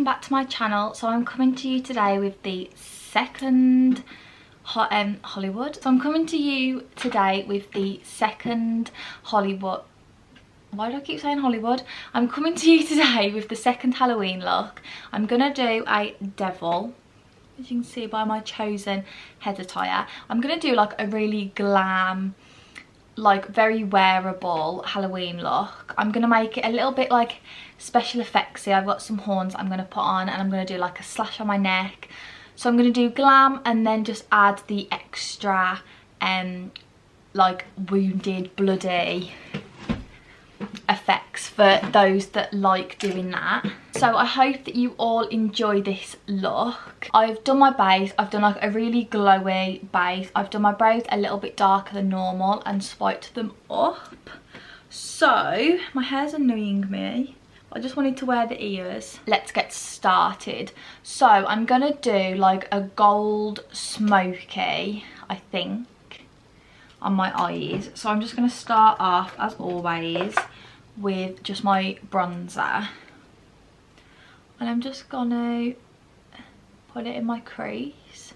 welcome back to my channel. So I'm coming to you today with the second Hollywood. So I'm coming to you today with the second Hollywood. Why do I keep saying Hollywood? I'm coming to you today with the second Halloween look. I'm gonna do a devil, as you can see by my chosen head attire. I'm gonna do like a really glam, like very wearable Halloween look. I'm gonna make it a little bit like special effectsy. I've got some horns I'm gonna put on, and I'm gonna do like a slash on my neck. So I'm gonna do glam and then just add the extra like wounded, bloody effects for those that like doing that. So I hope that you all enjoy this look. I've done my base. I've done like a really glowy base. I've done my brows a little bit darker than normal and spiked them up. So my hair's annoying me. I just wanted to wear the ears. Let's get started. So I'm gonna do like a gold smoky, I think, on my eyes. So I'm just gonna start off, as always, with just my bronzer, and I'm just gonna put it in my crease.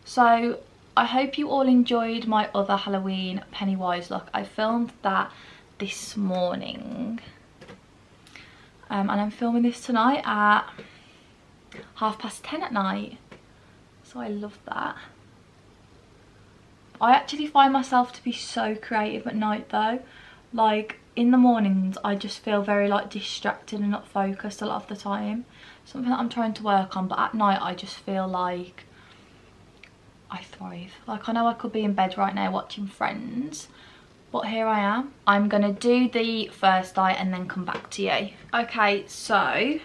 So I hope you all enjoyed my other Halloween Pennywise look. I filmed that this morning, and I'm filming this tonight at 10:30 at night, so I love that. I actually find myself to be so creative at night though. Like in the mornings I just feel very like distracted and not focused a lot of the time. Something that I'm trying to work on, but at night I just feel like I thrive. Like I know I could be in bed right now watching Friends, but here I am. I'm gonna do the first eye and then come back to you. Okay, so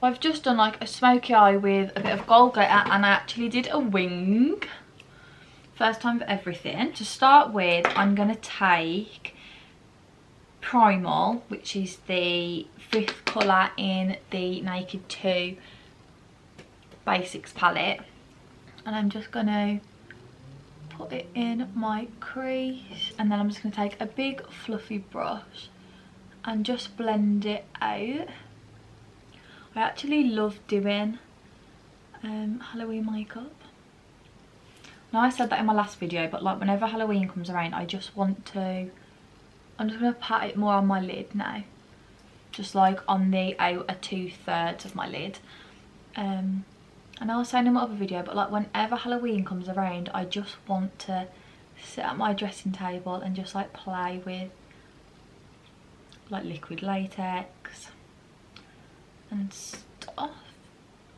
I've just done like a smoky eye with a bit of gold glitter, and I actually did a wing. First time for everything. To start with, I'm gonna take Primal, which is the 5th colour in the Naked 2 Basics palette, and I'm just gonna put it in my crease, and then I'm just gonna take a big fluffy brush and just blend it out. I actually love doing Halloween makeup. Now I said that in my last video, but like whenever Halloween comes around I just want to, I'm just going to pat it more on my lid now. Just like on the outer 2/3 of my lid. And I was saying in my other video, but like whenever Halloween comes around I just want to sit at my dressing table and just like play with like liquid latex and stuff.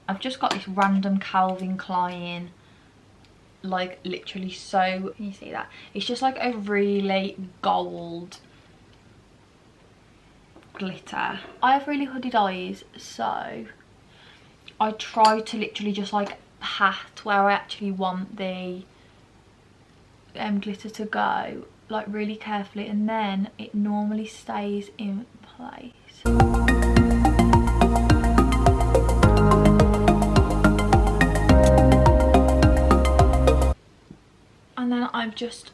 I've just got this random Calvin Klein, like literally, so can you see that? It's just like a really gold glitter. I have really hooded eyes, so I try to literally just like pat where I actually want the glitter to go, like really carefully, and then it normally stays in place. And then I'm just,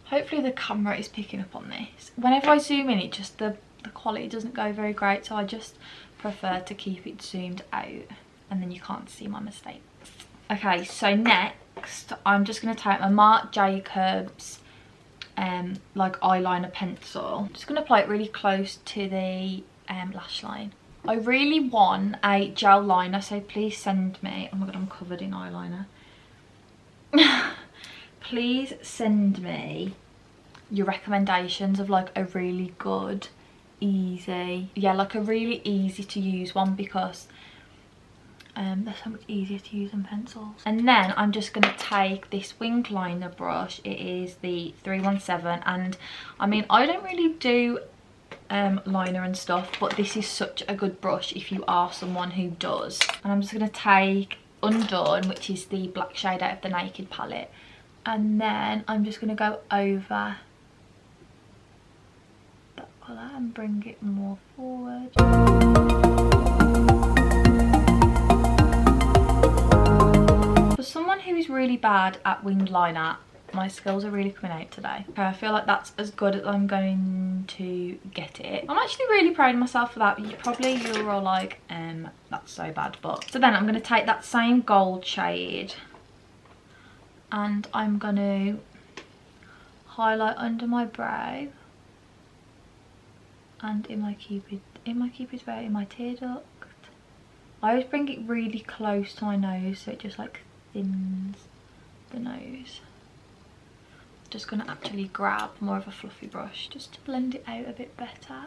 hopefully the camera is picking up on this. Whenever I zoom in, it just, the quality doesn't go very great, so I just prefer to keep it zoomed out and then you can't see my mistakes. Okay, so next I'm just going to take my Marc Jacobs like eyeliner pencil. I'm just going to apply it really close to the lash line. I really want a gel liner, so please send me, oh my god, I'm covered in eyeliner. Please send me your recommendations of like a really good, easy, yeah, like a really easy to use one, because they're so much easier to use than pencils. And then I'm just going to take this wing liner brush. It is the 317, and I mean I don't really do liner and stuff, but this is such a good brush if you are someone who does. And I'm just going to take Undone, which is the black shade out of the Naked palette, and then I'm just going to go over that colour and bring it more forward. For someone who is really bad at winged liner, My skills are really coming out today. Okay, I feel like that's as good as I'm going to get it. I'm actually really proud of myself for that. You're all like, that's so bad. But so then I'm going to take that same gold shade and I'm going to highlight under my brow and in my cupid's bow, in my tear duct. I always bring it really close to my nose so it just like thins the nose. Just going to actually grab more of a fluffy brush just to blend it out a bit better.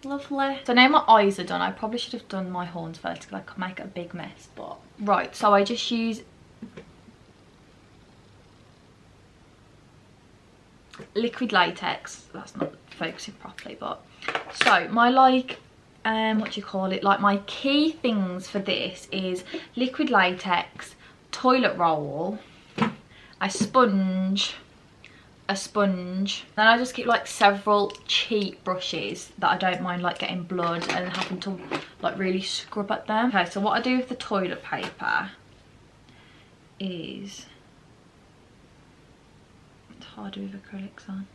Lovely. So now my eyes are done. I probably should have done my horns first because I could make a big mess, but right, so I just use liquid latex. That's not focusing properly, but so my like what do you call it, like my key things for this is liquid latex, toilet roll, a sponge, then I just keep like several cheap brushes that I don't mind like getting blood and having to like really scrub at them. Okay, so what I do with the toilet paper is, it's harder with acrylics on,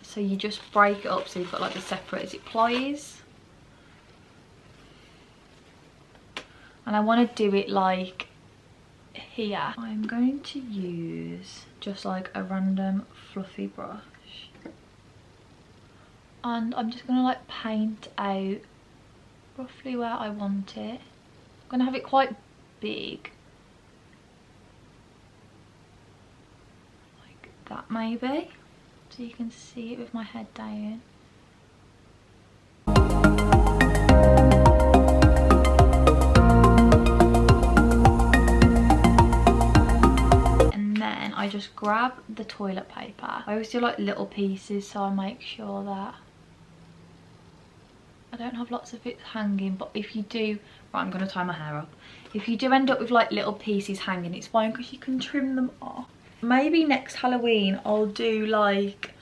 so you just break it up so you've got like the separate zip plies, and I want to do it like here. I'm going to use just like a random fluffy brush and I'm just going to like paint out roughly where I want it. I'm going to have it quite big, like that maybe, so you can see it with my head down. I just grab the toilet paper. I always do like little pieces so I make sure that I don't have lots of it hanging, but if you do, right, I'm going to tie my hair up. If you do end up with like little pieces hanging, it's fine because you can trim them off. Maybe next Halloween I'll do like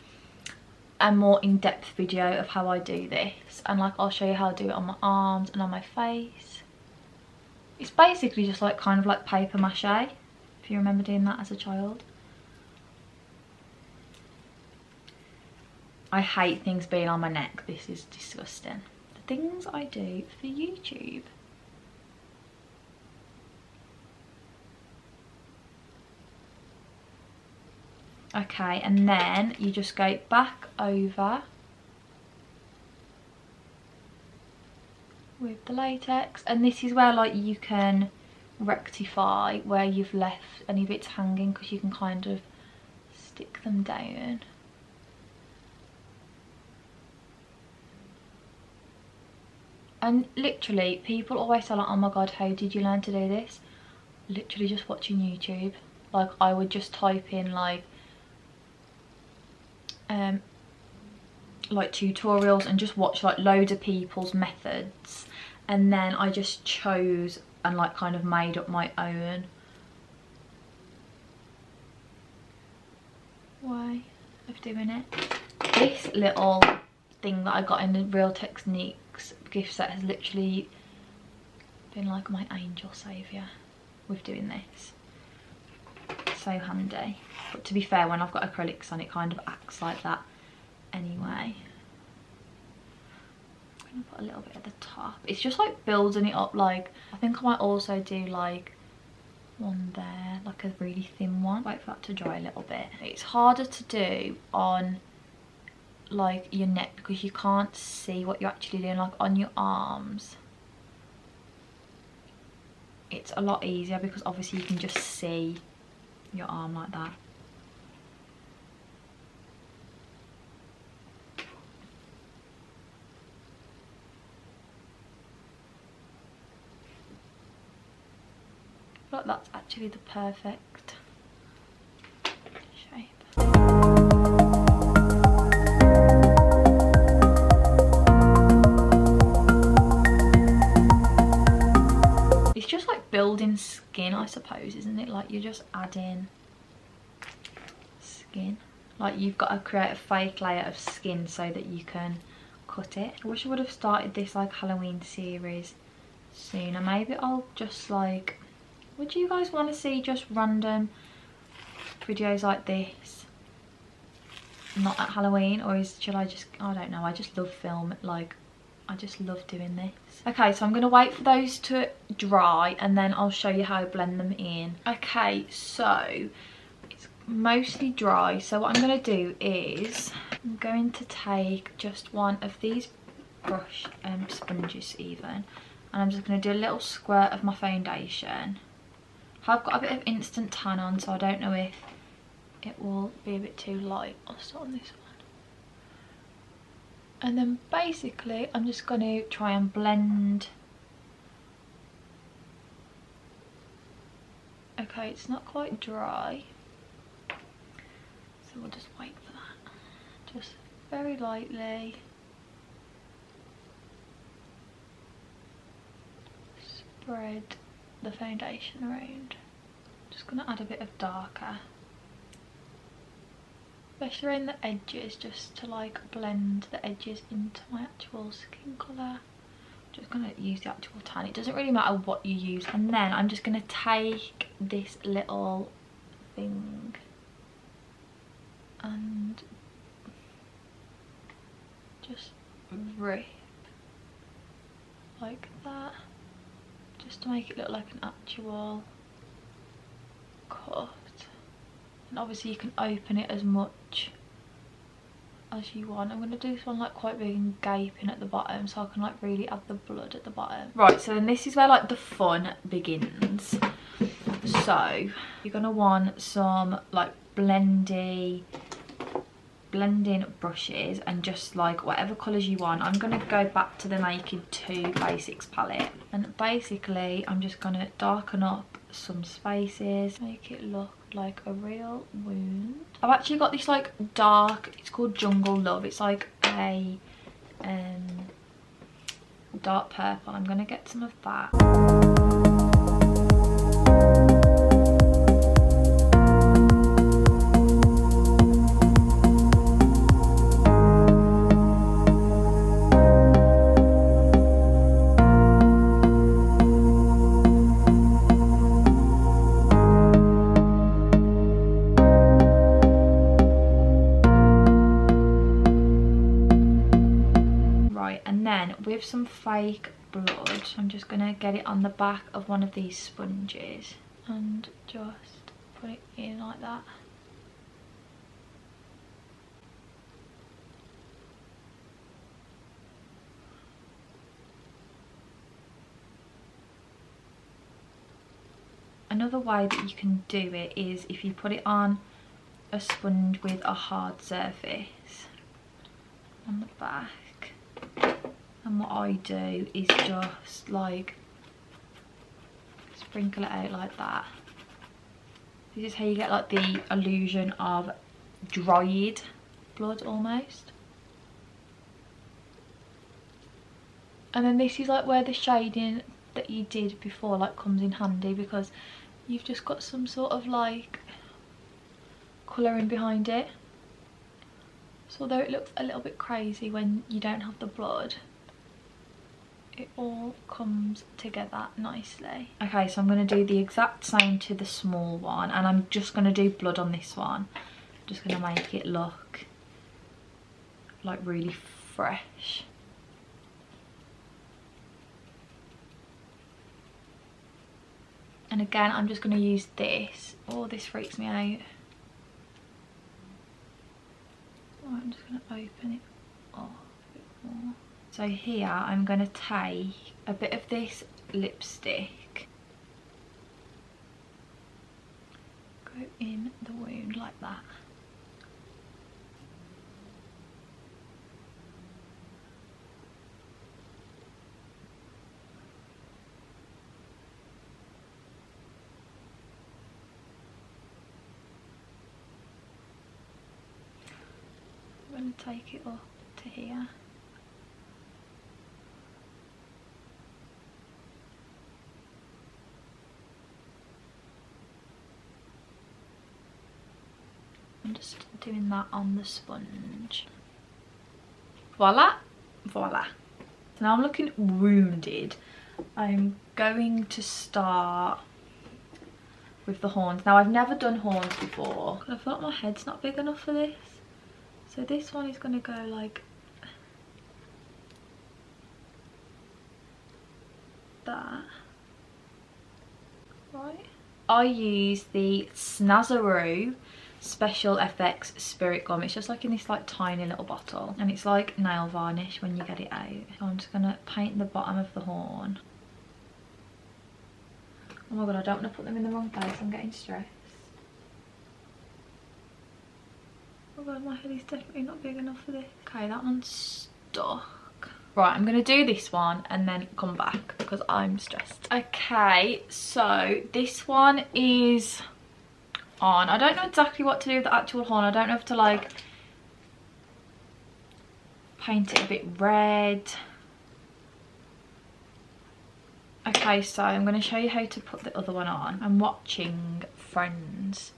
a more in-depth video of how I do this, and like I'll show you how I do it on my arms and on my face. It's basically just like kind of like paper mache, if you remember doing that as a child. I hate things being on my neck. This is disgusting. The things I do for YouTube. Okay, and then you just go back over with the latex, and this is where like you can rectify where you've left any bits hanging, because you can kind of stick them down. And literally people always say like, oh my god, how did you learn to do this? Literally just watching YouTube. Like I would just type in like tutorials and just watch like loads of people's methods, and then I just chose and like kind of made up my own way of doing it. This little thing that I got in the Real Techniques gift set has literally been like my angel saviour with doing this. So handy. But to be fair, when I've got acrylics on, it kind of acts like that anyway. I'm gonna put a little bit at the top. It's just like building it up. Like I think I might also do like one there, like a really thin one. Wait for that to dry a little bit. It's harder to do on like your neck because you can't see what you're actually doing. Like on your arms it's a lot easier because obviously you can just see your arm like that. Look, that's actually the perfect shape. It's just like building skin, I suppose, isn't it? Like you're just adding skin. Like you've got to create a fake layer of skin so that you can cut it. I wish I would have started this like Halloween series sooner. Maybe I'll just like Would you guys want to see just random videos like this? Not at Halloween, or should I just, I don't know, I just love film, like I just love doing this. Okay, so I'm going to wait for those to dry and then I'll show you how I blend them in. Okay, so it's mostly dry, so what I'm going to do is I'm going to take just one of these brush sponges even, and I'm just going to do a little squirt of my foundation. I've got a bit of instant tan on, so I don't know if it will be a bit too light. I'll start on this one. And then basically I'm just going to try and blend. Okay, it's not quite dry, so we'll just wait for that. Just very lightly spread the foundation around. Just going to add a bit of darker, especially around the edges, just to like blend the edges into my actual skin colour. Just going to use the actual tan, it doesn't really matter what you use. And then I'm just going to take this little thing and just rip like that, just to make it look like an actual cut. And obviously you can open it as much as you want. I'm going to do this one like quite big and gaping at the bottom, so I can like really add the blood at the bottom. Right, so then this is where like the fun begins. So you're going to want some like blending brushes and just like whatever colours you want. I'm going to go back to the Naked 2 Basics palette, and basically I'm just going to darken up some spaces, make it look like a real wound. I've actually got this like dark, it's called Jungle Love, it's like a dark purple. I'm gonna get some of that. With some fake blood, I'm just going to get it on the back of one of these sponges and just put it in like that. Another way that you can do it is if you put it on a sponge with a hard surface on the back. And what I do is just like sprinkle it out like that. This is how you get like the illusion of dried blood almost. And then this is like where the shading that you did before like comes in handy, because you've just got some sort of like colouring behind it. So although it looks a little bit crazy when you don't have the blood, it all comes together nicely. Okay, so I'm going to do the exact same to the small one, and I'm just going to do blood on this one. I'm just going to make it look like really fresh. And again, I'm just going to use this. Oh, this freaks me out. Oh, I'm just going to open it up a bit more. So here I'm going to take a bit of this lipstick, go in the wound like that. I'm going to take it up to here. I'm just doing that on the sponge. Voila, voila. So now I'm looking wounded. I'm going to start with the horns. Now I've never done horns before. I feel like my head's not big enough for this. So this one is going to go like that. Right. I use the Snazzaroo Special FX Spirit Gum. It's just like in this like tiny little bottle, and it's like nail varnish when you get it out. So I'm just gonna paint the bottom of the horn. Oh my god, I don't want to put them in the wrong place, I'm getting stressed. Oh god, my head is definitely not big enough for this. Okay, that one's stuck. Right, I'm gonna do this one and then come back because I'm stressed. Okay, so this one is on. I don't know exactly what to do with the actual horn. I don't know if to like paint it a bit red. Okay, so I'm going to show you how to put the other one on. I'm watching Friends.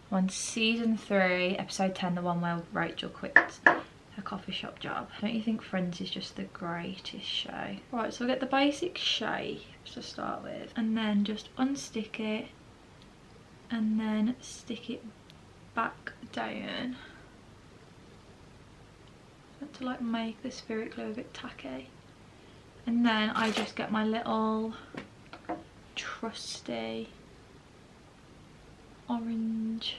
I'm on season 3, episode 10, the one where Rachel quits her coffee shop job. Don't you think Friends is just the greatest show? Right, so I'll get the basic shapes to start with, and then just unstick it and then stick it back down. To like make the spirit glue a bit tacky. And then I just get my little trusty orange,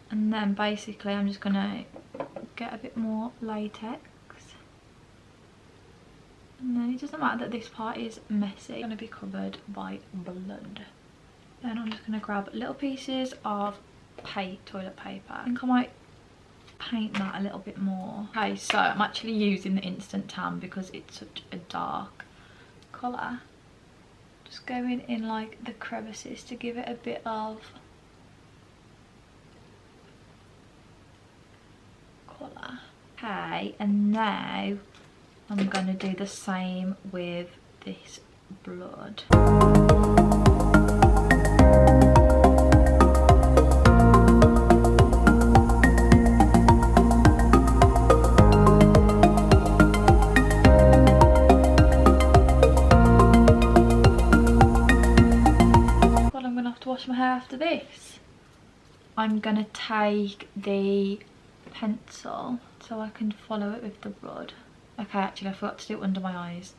and then basically I'm just gonna get a bit more latex, and then it doesn't matter that this part is messy, it's gonna be covered by blood. Then I'm just gonna grab little pieces of toilet paper. I think I might paint that a little bit more. Okay, so I'm actually using the instant tan because it's such a dark colour. Just going in like the crevices to give it a bit of colour. Okay, and now I'm going to do the same with this blood. Wash my hair after this. I'm gonna take the pencil so I can follow it with the blood. Okay, actually I forgot to do it under my eyes.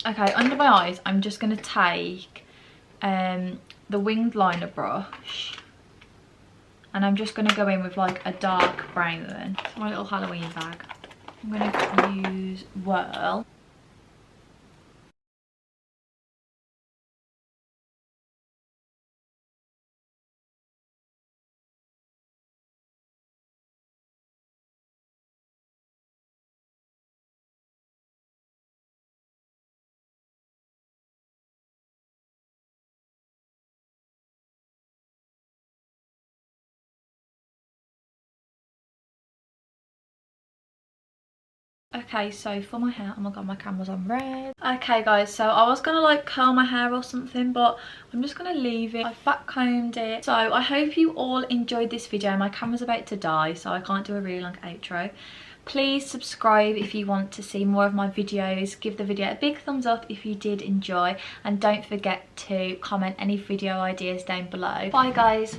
Okay, under my eyes I'm just gonna take the winged liner brush, and I'm just gonna go in with like a dark brown. It's my little Halloween bag. I'm gonna use Whirl. Okay, so for my hair, oh my god, my camera's on red. Okay guys, so I was gonna like curl my hair or something, but I'm just gonna leave it. I've back combed it. So I hope you all enjoyed this video. My camera's about to die, so I can't do a really long outro. Please subscribe if you want to see more of my videos. Give the video a big thumbs up if you did enjoy, and don't forget to comment any video ideas down below. Bye guys.